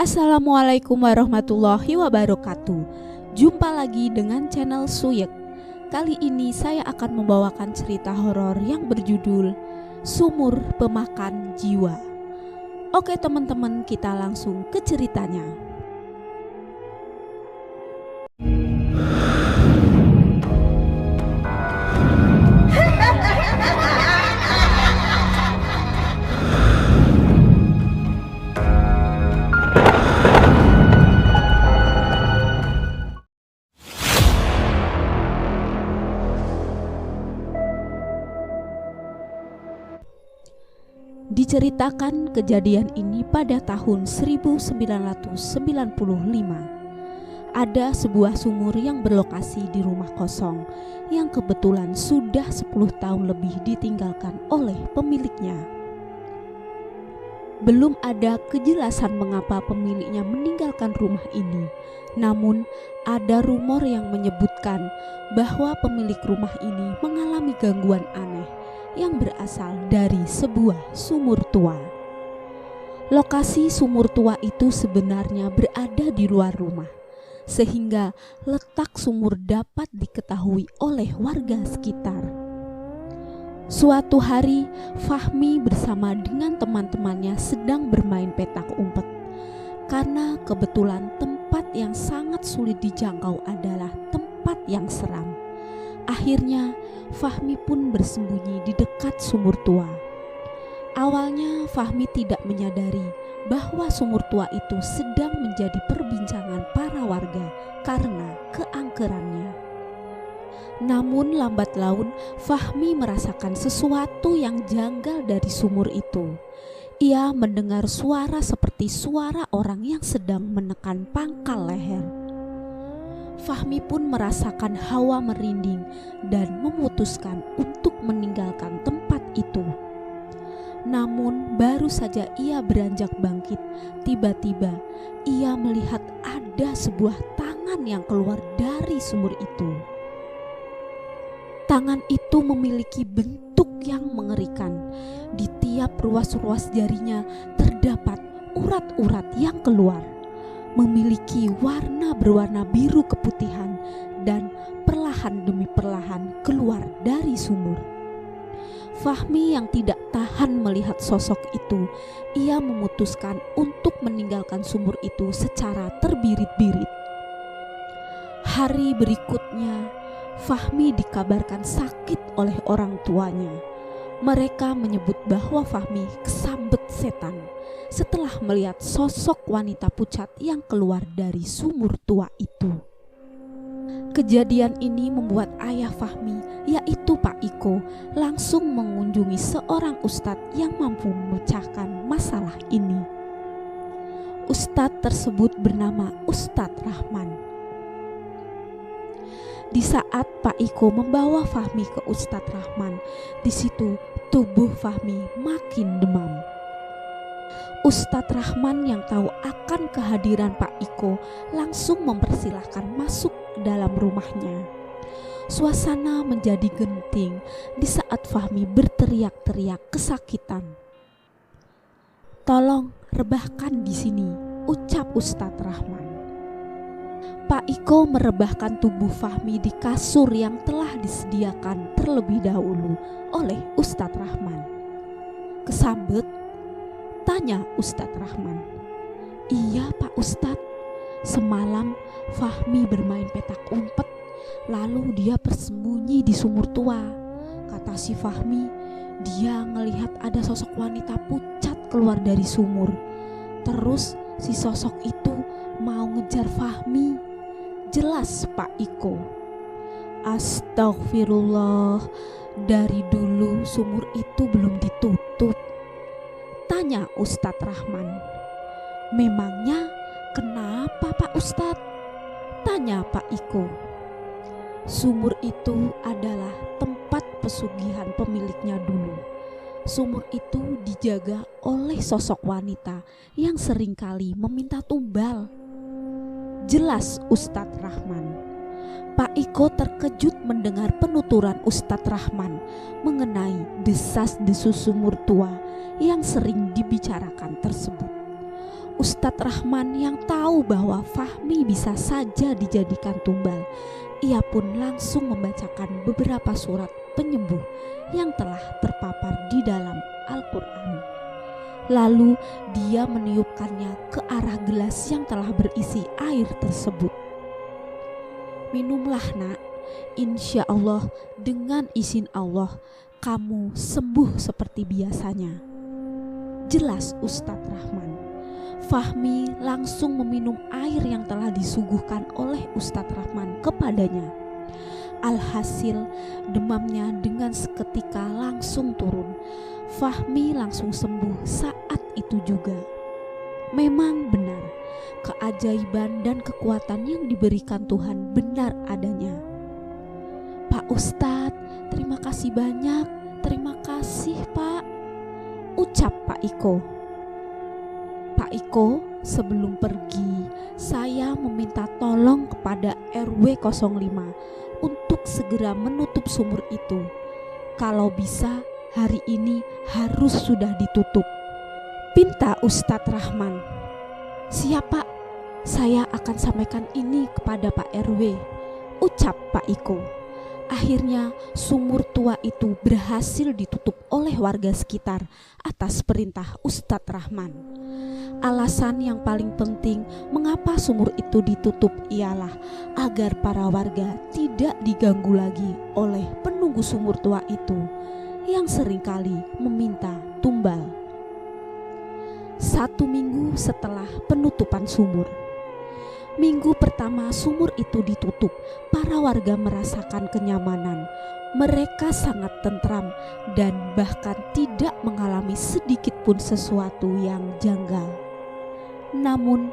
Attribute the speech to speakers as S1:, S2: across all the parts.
S1: Assalamualaikum warahmatullahi wabarakatuh. Jumpa lagi dengan channel Suyek. Kali ini saya akan membawakan cerita horor yang berjudul Sumur Pemakan Jiwa. Oke teman-teman, kita langsung ke ceritanya. Diceritakan kejadian ini pada tahun 1995. Ada sebuah sumur yang berlokasi di rumah kosong yang kebetulan sudah 10 tahun lebih ditinggalkan oleh pemiliknya. Belum ada kejelasan mengapa pemiliknya meninggalkan rumah ini. Namun ada rumor yang menyebutkan bahwa pemilik rumah ini mengalami gangguan aneh yang berasal dari sebuah sumur tua. Lokasi sumur tua itu sebenarnya berada di luar rumah, sehingga letak sumur dapat diketahui oleh warga sekitar. Suatu hari, Fahmi bersama dengan teman-temannya sedang bermain petak umpet. Karena kebetulan tempat yang sangat sulit dijangkau adalah tempat yang seram. Akhirnya Fahmi pun bersembunyi di dekat sumur tua. Awalnya Fahmi tidak menyadari bahwa sumur tua itu sedang menjadi perbincangan para warga karena keangkerannya. Namun lambat laun Fahmi merasakan sesuatu yang janggal dari sumur itu. Ia mendengar suara seperti suara orang yang sedang menekan pangkal leher. Fahmi pun merasakan hawa merinding dan memutuskan untuk meninggalkan tempat itu. Namun baru saja ia beranjak bangkit, tiba-tiba ia melihat ada sebuah tangan yang keluar dari sumur itu. Tangan itu memiliki bentuk yang mengerikan. Di tiap ruas-ruas jarinya terdapat urat-urat yang keluar, memiliki warna berwarna biru keputihan dan perlahan demi perlahan keluar dari sumur. Fahmi yang tidak tahan melihat sosok itu, ia memutuskan untuk meninggalkan sumur itu secara terbirit-birit. Hari berikutnya, Fahmi dikabarkan sakit oleh orang tuanya. Mereka menyebut bahwa Fahmi kesambet setan setelah melihat sosok wanita pucat yang keluar dari sumur tua itu. Kejadian ini membuat ayah Fahmi, yaitu Pak Iko, langsung mengunjungi seorang ustadz yang mampu memecahkan masalah ini. Ustadz tersebut bernama Ustadz Rahman. Di saat Pak Iko membawa Fahmi ke Ustadz Rahman, di situ tubuh Fahmi makin demam. Ustadz Rahman yang tahu akan kehadiran Pak Iko langsung mempersilahkan masuk dalam rumahnya. Suasana menjadi genting di saat Fahmi berteriak-teriak kesakitan. "Tolong rebahkan di sini," ucap Ustadz Rahman. Pak Iko merebahkan tubuh Fahmi di kasur yang telah disediakan terlebih dahulu oleh Ustadz Rahman. "Kesambet?" tanya Ustadz Rahman. "Iya Pak Ustadz, semalam Fahmi bermain petak umpet, lalu dia bersembunyi di sumur tua. Kata si Fahmi, dia ngelihat ada sosok wanita pucat keluar dari sumur. Terus si sosok itu mau ngejar Fahmi," jelas Pak Iko. "Astagfirullah, dari dulu sumur itu belum ditutup," tanya Ustadz Rahman. "Memangnya kenapa Pak Ustadz?" tanya Pak Iko. "Sumur itu adalah tempat pesugihan pemiliknya dulu. Sumur itu dijaga oleh sosok wanita yang seringkali meminta tumbal," jelas Ustadz Rahman. Pak Iko terkejut mendengar penuturan Ustadz Rahman mengenai desas-desus sumur tua yang sering dibicarakan tersebut. Ustadz Rahman yang tahu bahwa Fahmi bisa saja dijadikan tumbal, ia pun langsung membacakan beberapa surat penyembuh yang telah terpapar di dalam Al-Quran. Lalu dia meniupkannya ke arah gelas yang telah berisi air tersebut. Minumlah nak, insya Allah dengan izin Allah kamu sembuh seperti biasanya. Jelas Ustadz Rahman. Fahmi langsung meminum air yang telah disuguhkan oleh Ustadz Rahman kepadanya. Alhasil demamnya dengan seketika langsung turun. Fahmi langsung sembuh saat itu juga. Memang benar, keajaiban dan kekuatan yang diberikan Tuhan benar adanya. Pak Ustadz, terima kasih banyak. Terima kasih Pak, ucap Pak Iko. Pak Iko, sebelum pergi, saya meminta tolong kepada RW 05 untuk segera menutup sumur itu. Kalau bisa, hari ini harus sudah ditutup, pinta Ustadz Rahman. Siap Pak, saya akan sampaikan ini kepada Pak RW, ucap Pak Iko. Akhirnya sumur tua itu berhasil ditutup oleh warga sekitar atas perintah Ustadz Rahman. Alasan yang paling penting mengapa sumur itu ditutup ialah agar para warga tidak diganggu lagi oleh penunggu sumur tua itu yang seringkali meminta tumbal. 1 minggu setelah penutupan sumur. Minggu pertama sumur itu ditutup, para warga merasakan kenyamanan. Mereka sangat tentram dan bahkan tidak mengalami sedikit pun sesuatu yang janggal. Namun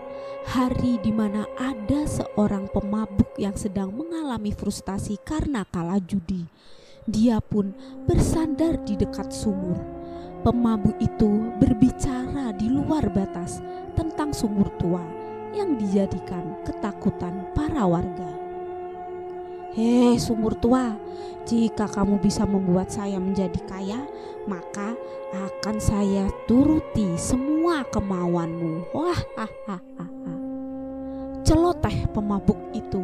S1: hari di mana ada seorang pemabuk yang sedang mengalami frustasi karena kalah judi, dia pun bersandar di dekat sumur. Pemabuk itu berbicara di luar batas tentang sumur tua yang dijadikan ketakutan para warga. Hei sumur tua, jika kamu bisa membuat saya menjadi kaya, maka akan saya turuti semua kemauanmu. Wah, celoteh pemabuk itu.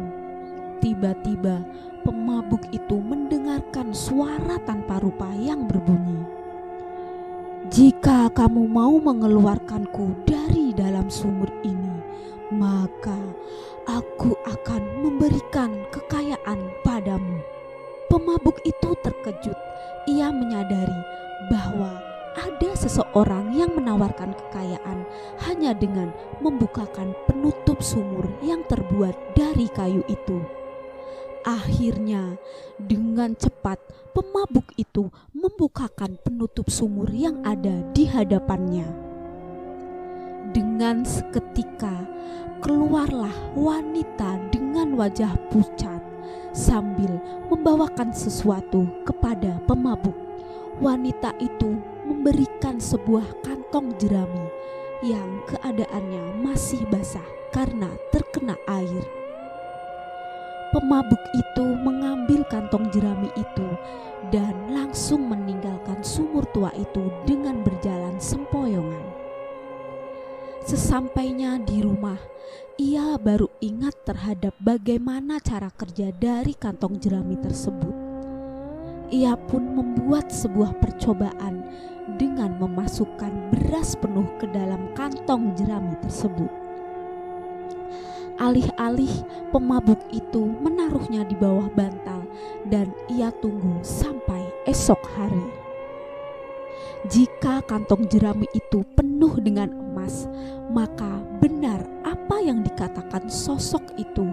S1: Tiba-tiba pemabuk itu mendengarkan suara tanpa rupa yang berbunyi, jika kamu mau mengeluarkanku dari dalam sumur ini, maka aku akan memberikan kekayaan padamu. Pemabuk itu terkejut. Ia menyadari bahwa ada seseorang yang menawarkan kekayaan hanya dengan membukakan penutup sumur yang terbuat dari kayu itu. Akhirnya dengan cepat pemabuk itu membukakan penutup sumur yang ada di hadapannya. Dengan seketika keluarlah wanita dengan wajah pucat sambil membawakan sesuatu kepada pemabuk. Wanita itu memberikan sebuah kantong jerami yang keadaannya masih basah karena terkena air. Pemabuk itu mengambil kantong jerami itu dan langsung meninggalkan sumur tua itu dengan berjalan sempoyongan. Sesampainya di rumah, ia baru ingat terhadap bagaimana cara kerja dari kantong jerami tersebut. Ia pun membuat sebuah percobaan dengan memasukkan beras penuh ke dalam kantong jerami tersebut. Alih-alih pemabuk itu menaruhnya di bawah bantal dan ia tunggu sampai esok hari. Jika kantong jerami itu penuh dengan emas, maka benar apa yang dikatakan sosok itu,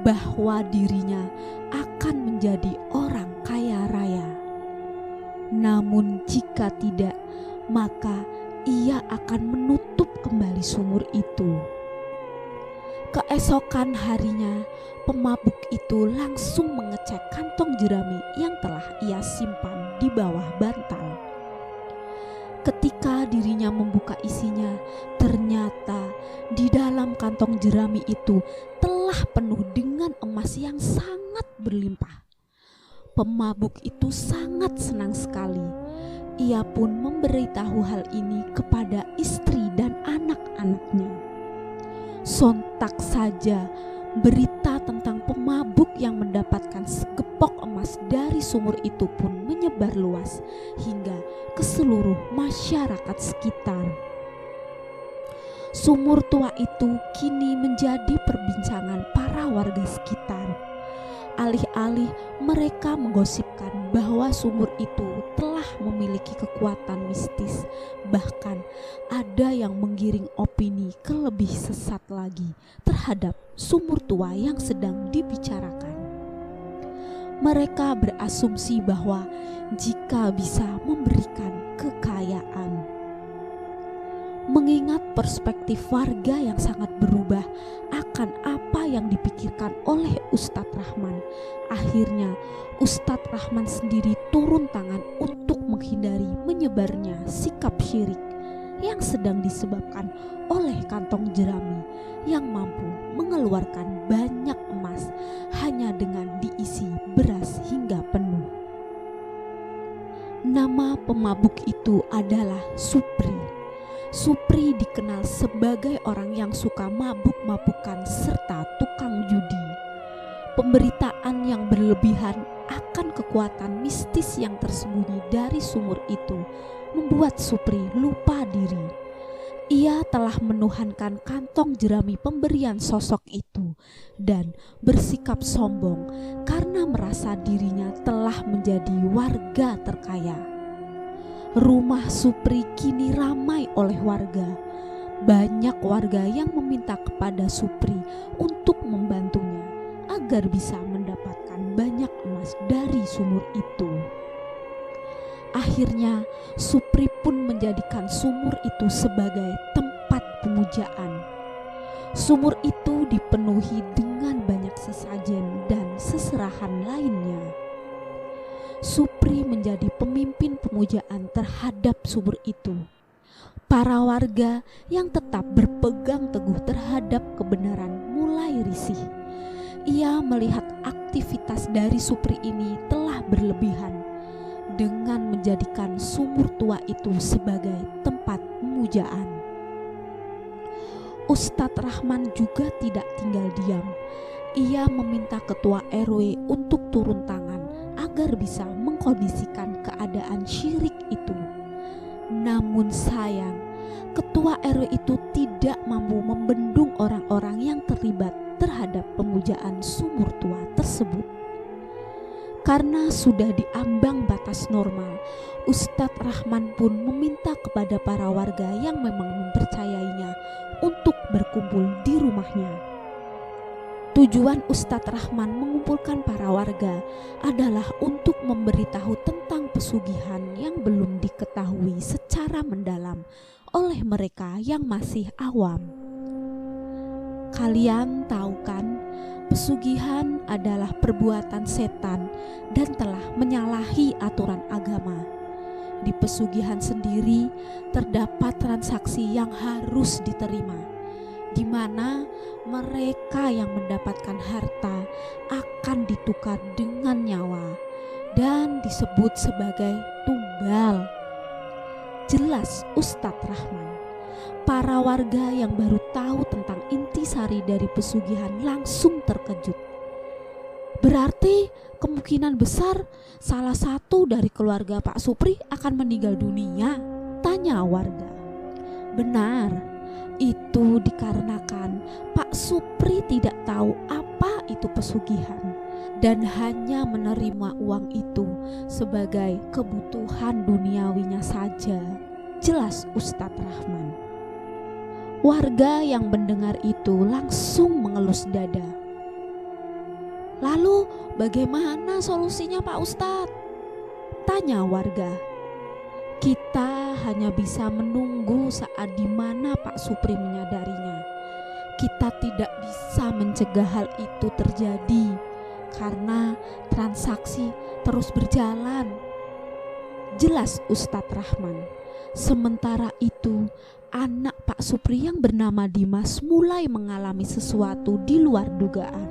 S1: bahwa dirinya akan menjadi orang kaya raya. Namun jika tidak, maka ia akan menutup kembali sumur itu. Keesokan harinya, pemabuk itu langsung mengecek kantong jerami yang telah ia simpan di bawah bantal. Ketika dirinya membuka isinya, ternyata di dalam kantong jerami itu telah penuh dengan emas yang sangat berlimpah. Pemabuk itu sangat senang sekali. Ia pun memberitahu hal ini kepada istri dan anak-anaknya. Sontak saja berita tentang pemabuk yang mendapatkan segepok emas dari sumur itu pun menyebar luas hingga ke seluruh masyarakat sekitar. Sumur tua itu kini menjadi perbincangan para warga sekitar. Alih-alih mereka menggosipkan bahwa sumur itu telah memiliki kekuatan mistis, bahkan ada yang menggiring opini ke lebih sesat lagi terhadap sumur tua yang sedang dibicarakan. Mereka berasumsi bahwa jika bisa memberikan kekayaan, mengingat perspektif warga yang sangat berubah akan apa yang dipikirkan oleh Ustadz Rahman, akhirnya Ustadz Rahman sendiri turun tangan untuk menghindari menyebarnya sikap syirik yang sedang disebabkan oleh kantong jerami yang mampu mengeluarkan banyak emas hanya dengan diisi beras hingga penuh. Nama pemabuk itu adalah Supri. Supri dikenal sebagai orang yang suka mabuk-mabukan serta tukang judi. Pemberitaan yang berlebihan akan kekuatan mistis yang tersembunyi dari sumur itu membuat Supri lupa diri. Ia telah menuhankan kantong jerami pemberian sosok itu dan bersikap sombong karena merasa dirinya telah menjadi warga terkaya. Rumah Supri kini ramai oleh warga. Banyak warga yang meminta kepada Supri untuk membantunya agar bisa mendapatkan banyak emas dari sumur itu. Akhirnya Supri pun menjadikan sumur itu sebagai tempat pemujaan. Sumur itu dipenuhi dengan banyak sesajen dan seserahan lainnya. Supri menjadi pemimpin pemujaan terhadap sumur itu. Para warga yang tetap berpegang teguh terhadap kebenaran mulai risih. Ia melihat aktivitas dari Supri ini telah berlebihan dengan menjadikan sumur tua itu sebagai tempat pemujaan. Ustadz Rahman juga tidak tinggal diam. Ia meminta ketua RW untuk turun tangan agar bisa mengkondisikan keadaan syirik itu. Namun sayang, ketua RW itu tidak mampu membendung orang-orang yang terlibat terhadap pemujaan sumur tua tersebut. Karena sudah diambang batas normal, Ustadz Rahman pun meminta kepada para warga yang memang mempercayainya untuk berkumpul di rumahnya. Tujuan Ustadz Rahman mengumpulkan para warga adalah untuk memberitahu tentang pesugihan yang belum diketahui secara mendalam oleh mereka yang masih awam. Kalian tahu kan, pesugihan adalah perbuatan setan dan telah menyalahi aturan agama. Di pesugihan sendiri terdapat transaksi yang harus diterima, di mana mereka yang mendapatkan harta akan ditukar dengan nyawa dan disebut sebagai tumbal. Jelas Ustadz Rahman. Para warga yang baru tahu tentang intisari dari pesugihan langsung terkejut. Berarti kemungkinan besar salah satu dari keluarga Pak Supri akan meninggal dunia, tanya warga. Benar, itu dikarenakan Pak Supri tidak tahu apa itu pesugihan dan hanya menerima uang itu sebagai kebutuhan duniawinya saja, jelas Ustadz Rahman. Warga yang mendengar itu langsung mengelus dada. Lalu bagaimana solusinya Pak Ustadz? Tanya warga. Kita hanya bisa menunggu saat dimana Pak Supri menyadarinya. Kita tidak bisa mencegah hal itu terjadi karena transaksi terus berjalan, jelas Ustadz Rahman. Sementara itu, anak Pak Supri yang bernama Dimas mulai mengalami sesuatu di luar dugaan.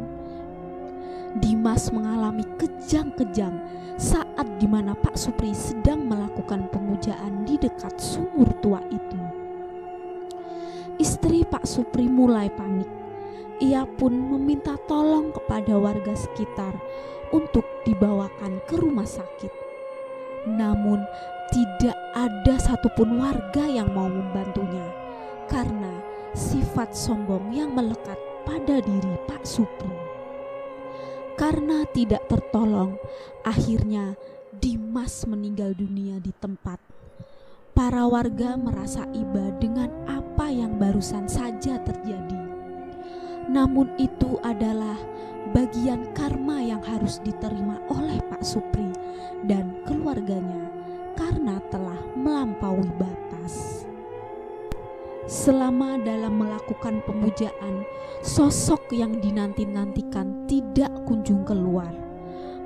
S1: Dimas mengalami kejang-kejang saat dimana Pak Supri sedang melakukan pemujaan di dekat sumur tua itu. Istri Pak Supri mulai panik. Ia pun meminta tolong kepada warga sekitar untuk dibawakan ke rumah sakit. Namun tidak ada satupun warga yang mau membantunya karena sifat sombong yang melekat pada diri Pak Supri. Karena tidak tertolong, akhirnya Dimas meninggal dunia di tempat. Para warga merasa iba dengan apa yang barusan saja terjadi. Namun itu adalah bagian karma yang harus diterima oleh Pak Supri dan keluarganya karena telah melampaui batas. Selama dalam melakukan pemujaan, sosok yang dinanti-nantikan tidak kunjung keluar.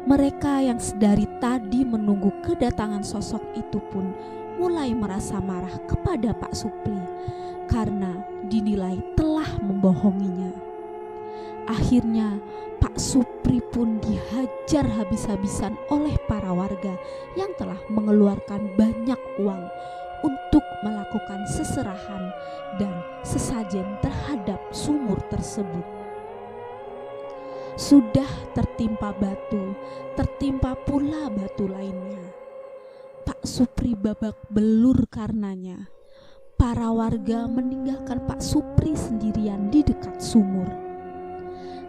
S1: Mereka yang sedari tadi menunggu kedatangan sosok itu pun mulai merasa marah kepada Pak Supri karena dinilai telah membohonginya. Akhirnya Pak Supri pun dihajar habis-habisan oleh para warga yang telah mengeluarkan banyak uang untuk melakukan seserahan dan sesajen terhadap sumur tersebut. Sudah tertimpa batu, tertimpa pula batu lainnya. Pak Supri babak belur karenanya. Para warga meninggalkan Pak Supri sendirian di dekat sumur.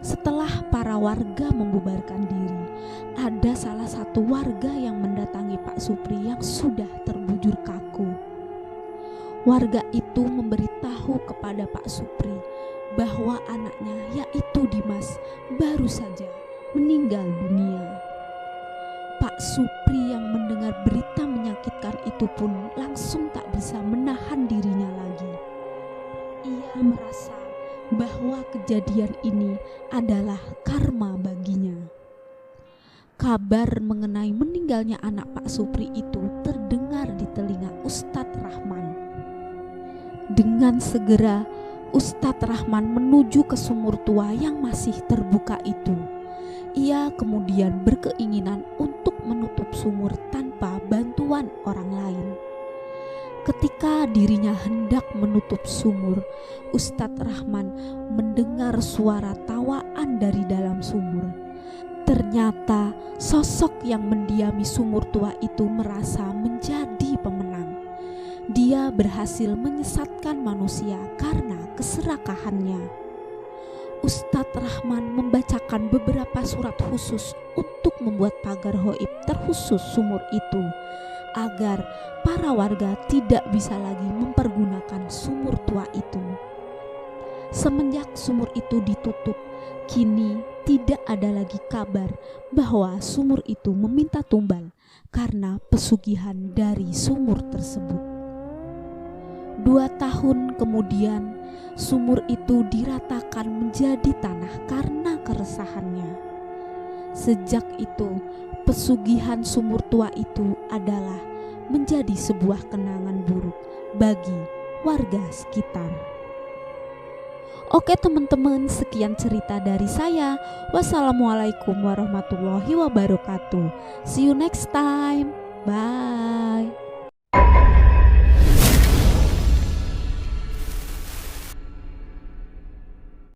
S1: Setelah para warga membubarkan diri, ada salah satu warga yang mendatangi Pak Supri yang sudah terbujur kaku. Warga itu memberitahu kepada Pak Supri bahwa anaknya, yaitu Dimas, baru saja meninggal dunia. Pak Supri yang mendengar berita menyakitkan itu pun langsung tak bisa menahan dirinya lagi. Ia merasa bahwa kejadian ini adalah karma baginya. Kabar mengenai meninggalnya anak Pak Supri itu terdengar di telinga Ustadz Rahman. Dengan segera Ustadz Rahman menuju ke sumur tua yang masih terbuka itu. Ia kemudian berkeinginan untuk menutup sumur tanpa bantuan orang lain. Ketika dirinya hendak menutup sumur, Ustadz Rahman mendengar suara tawaan dari dalam sumur. Ternyata sosok yang mendiami sumur tua itu merasa menjadi pemenang. Dia berhasil menyesatkan manusia karena keserakahannya. Ustadz Rahman membacakan beberapa surat khusus untuk membuat pagar gaib terkhusus sumur itu, agar para warga tidak bisa lagi mempergunakan sumur tua itu. Semenjak sumur itu ditutup, kini tidak ada lagi kabar bahwa sumur itu meminta tumbal karena pesugihan dari sumur tersebut. 2 tahun kemudian, sumur itu diratakan menjadi tanah karena keresahannya. Sejak itu, pesugihan sumur tua itu adalah menjadi sebuah kenangan buruk bagi warga sekitar. Oke teman-teman, sekian cerita dari saya. Wassalamualaikum warahmatullahi wabarakatuh. See you next time. Bye.